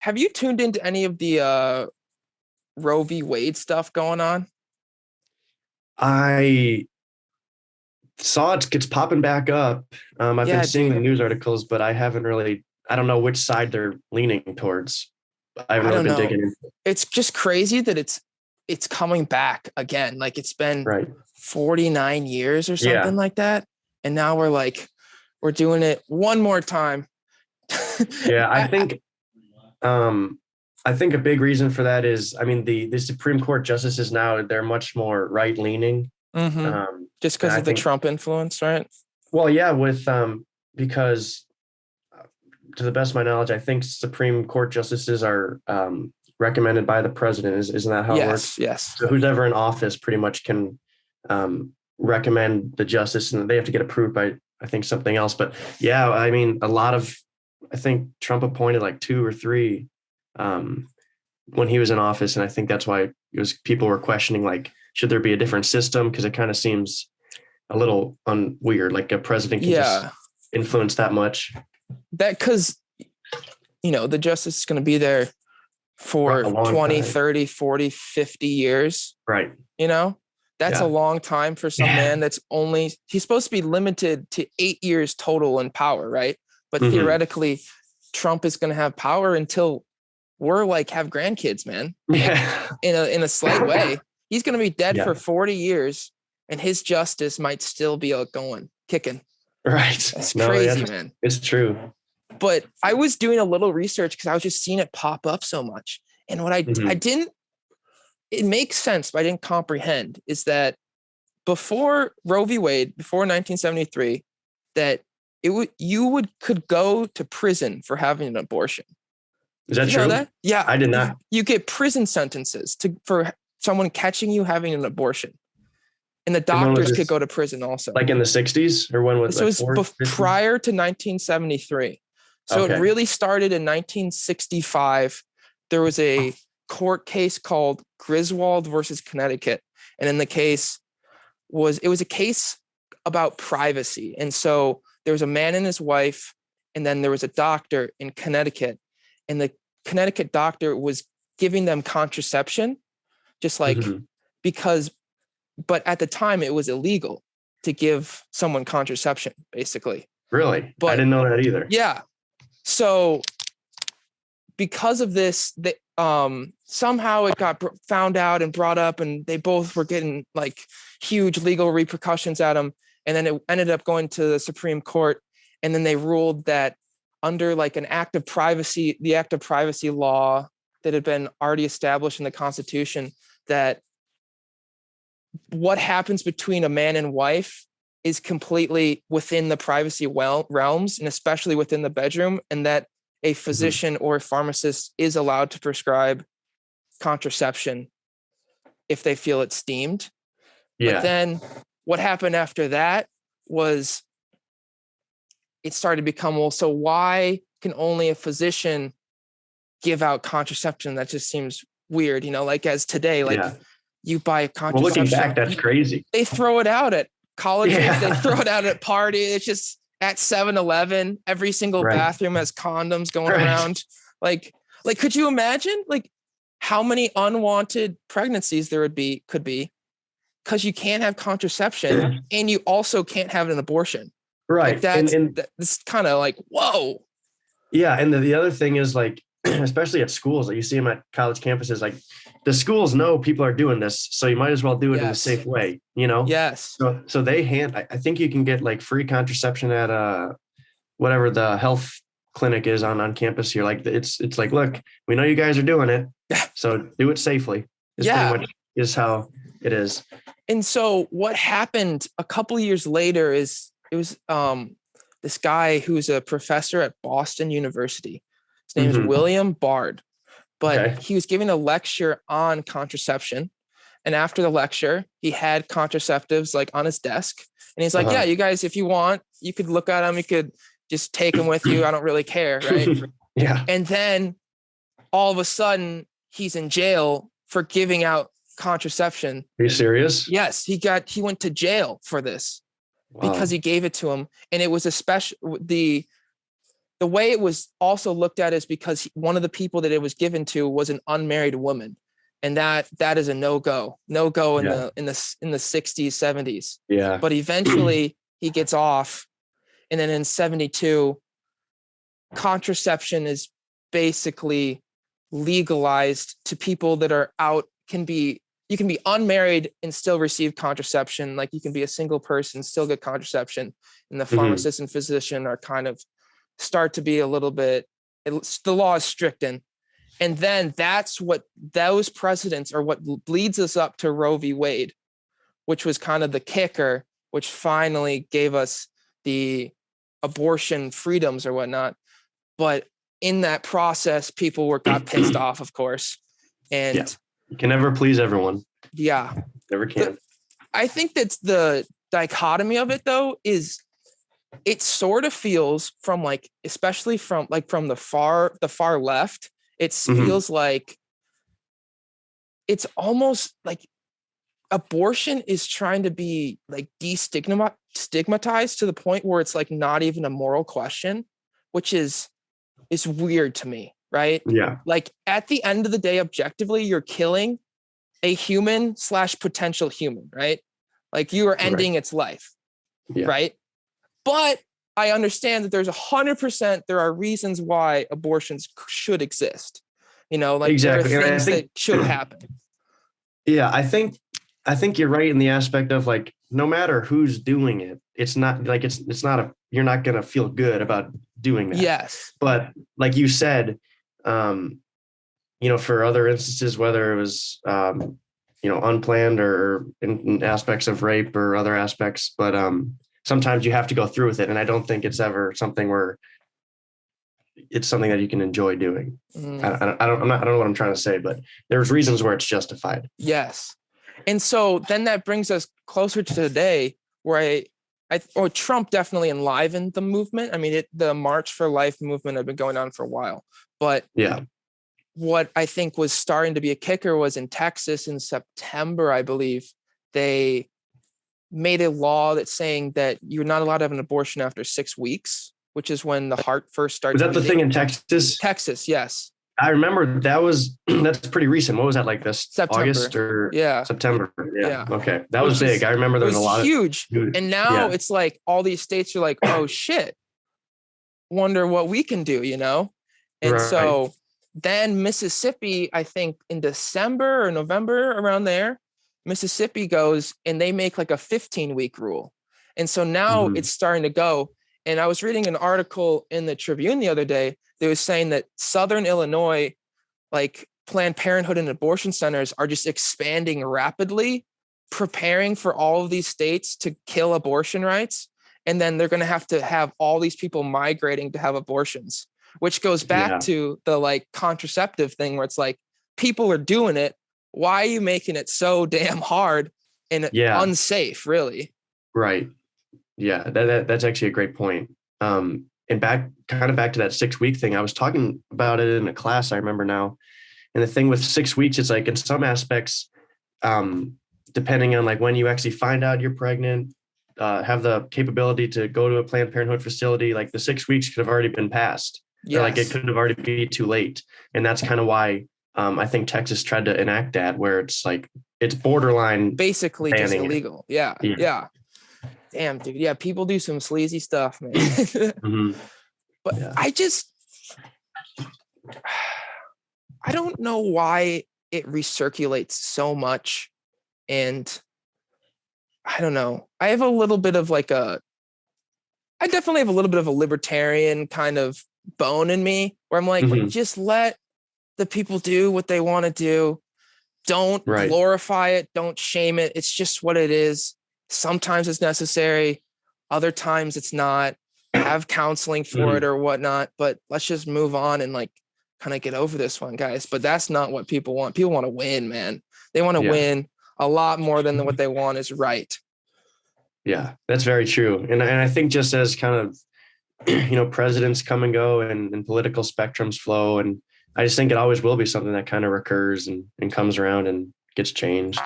Have you tuned into any of the Roe v. Wade stuff going on? I saw it's popping back up. I've been Yeah, seeing the dude. news articles, but I haven't really. I don't know which side they're leaning towards. I haven't I really don't been know. digging in. It's just crazy that it's coming back again. Like it's been Right. 49 years or Yeah. something like that. And now we're doing it one more time. Yeah. I, Um, I think a big reason for that is, I mean, the Supreme Court justices now they're much more right leaning. mm-hmm. Just And because I of the think, Trump influence, right? well, yeah, with because to the best of my knowledge, I think Supreme Court justices are recommended by the president. Isn't that how it Yes, works? yes. So who's ever in office pretty much can recommend the justice, and they have to get approved by I think something else. But yeah, I mean, I think Trump appointed like two or three um, when he was in office, and I think that's why it was people were questioning like should there be a different system because it kind of seems a little weird, like a president can just Yeah. influence that much. That because the justice is going to be there For for a long 20, time. 30, 40, 50 years. Right. You know, that's a Yeah. long time for some Yeah. man he's supposed to be limited to 8 years total in power, right? But Mm-hmm. theoretically, Trump is going to have power until we're like have grandkids, man. Like Yeah. in a slight way. He's going to be dead Yeah. for 40 years and his justice might still be going, kicking. Right. That's No, yeah, crazy, man. it's true. But I was doing a little research because I was just seeing it pop up so much. And what I Mm-hmm. didn't, it makes sense, but I didn't comprehend is that before Roe v. Wade, before 1973, that could go to prison for having an abortion. Is Did that you know true? that? Yeah, I did not. you get prison sentences for someone catching you having an abortion, and the And when was doctors could this? go to prison also. Like in the 60s or when was This like was fourth, 50s? prior to 1973. So it Okay. really started in 1965. There was a court case called Griswold versus Connecticut. And in the case it was a case about privacy. And so there was a man and his wife, and then there was a doctor in Connecticut. And the Connecticut doctor was giving them contraception, just like Mm-hmm. because, but at the time it was illegal to give someone contraception, basically. Really? I But didn't know that either. yeah, so because of this, somehow it got found out and brought up, and they both were getting like huge legal repercussions at them. And then it ended up going to the Supreme Court, and then they ruled that under like the act of privacy law that had been already established in the Constitution, that what happens between a man and wife is completely within the privacy realms, and especially within the bedroom, and that a physician or a pharmacist is allowed to prescribe contraception if they feel it's deemed. But Yeah. then what happened after that was it started to become, well, so why can only a physician give out contraception? That just seems weird, like as today, like Yeah. you buy a Well, looking contraception, back, that's crazy. they throw it out at colleges, they Yeah. throw it out at parties. It's just at 7-Eleven, every single Right. bathroom has condoms going Right. around. Like, could you imagine like how many unwanted pregnancies there could be because you can't have contraception and you also can't have an abortion. Like Right. that's kind of like, whoa. Yeah, and the other thing is like, especially at schools, like you see them at college campuses, like the schools know people are doing this, so you might as well do it in a Yes. safe way, you know? Yes. So I think you can get like free contraception at whatever the health clinic is on campus here. Like it's like, look, we know you guys are doing it, so do it safely. Is Yeah. pretty much is how it is. And so what happened a couple of years later is it was this guy who's a professor at Boston University. His name is William Bard, but he was giving a lecture on contraception. And after the lecture, he had contraceptives like on his desk. And he's like, yeah, you guys, if you want, you could look at them. You could just take them with you. I don't really care. Right. Yeah. And then all of a sudden he's in jail for giving out contraception. Are you serious? Yes. He went to jail for this. Wow. Because he gave it to him. And it was the way it was also looked at is because one of the people that it was given to was an unmarried woman. And that is a no-go in the 60s, 70s. Yeah. But eventually he gets off. And then in 72, contraception is basically legalized to people that are out. You can be unmarried and still receive contraception. Like you can be a single person, still get contraception. And the pharmacist and physician are kind of start to be a little bit, the law is stricken. And then that's what those precedents are what leads us up to Roe v. Wade, which was kind of the kicker, which finally gave us the abortion freedoms or whatnot. But in that process, people got pissed off, of course. And you can never please everyone. Yeah. Never can. I think that's the dichotomy of it, though, is it sort of feels from like, especially from the far left, it feels like it's almost like abortion is trying to be like destigmatized to the point where it's like not even a moral question, which is weird to me, right? Yeah. Like at the end of the day, objectively, you're killing a human / potential human, right? Like you are ending its life, right? But I understand that there's 100%, there are reasons why abortions should exist. Like exactly. there are things that should happen. Yeah, I think you're right in the aspect of like, no matter who's doing it, it's not like, you're not going to feel good about doing that. Yes. But like you said, for other instances, whether it was, unplanned or in aspects of rape or other aspects, but sometimes you have to go through with it. And I don't think it's ever something where it's something that you can enjoy doing. I don't know what I'm trying to say, but there's reasons where it's justified. Yes. And so then that brings us closer to today where Trump definitely enlivened the movement. I mean, the March for Life movement had been going on for a while, but what I think was starting to be a kicker was in Texas in September, I believe, they made a law that's saying that you're not allowed to have an abortion after 6 weeks, which is when the heart first starts. Was that the thing in Texas? Texas, yes. I remember that's pretty recent. What was that, like this September. August or September? Yeah. Okay. That was big. I remember there was a lot huge. And now it's like all these states are like, oh shit, wonder what we can do, And so then Mississippi, I think in December or November around there, Mississippi goes and they make like a 15-week rule. And so now it's starting to go. And I was reading an article in the Tribune the other day that was saying that Southern Illinois, like Planned Parenthood and abortion centers are just expanding rapidly, preparing for all of these states to kill abortion rights. And then they're going to have all these people migrating to have abortions, which goes back to the like contraceptive thing where it's like people are doing it. Why are you making it so damn hard and unsafe, really? Right. Yeah, that's actually a great point. And back to that 6-week thing, I was talking about it in a class, I remember now. And the thing with 6 weeks, it's like in some aspects, depending on like when you actually find out you're pregnant, have the capability to go to a Planned Parenthood facility, like the 6 weeks could have already been passed. Yes. Or like it could have already been too late. And that's kind of why I think Texas tried to enact that, where it's like, it's borderline. Basically just illegal. Yeah. Damn, dude. Yeah, people do some sleazy stuff, man. But I don't know why it recirculates so much. And I don't know. I have a little bit of I definitely have a little bit of a libertarian kind of bone in me where I'm like, just let the people do what they want to do. Don't glorify it. Don't shame it. It's just what it is. Sometimes it's necessary. Other times it's not. Have counseling for it or whatnot, but let's just move on and like kind of get over this one, guys. But that's not what people want. People want to win, man. They want to win a lot more than what they want is right. Yeah, that's very true. And I think just as kind of, presidents come and go and political spectrums flow. And I just think it always will be something that kind of recurs and comes around and gets changed.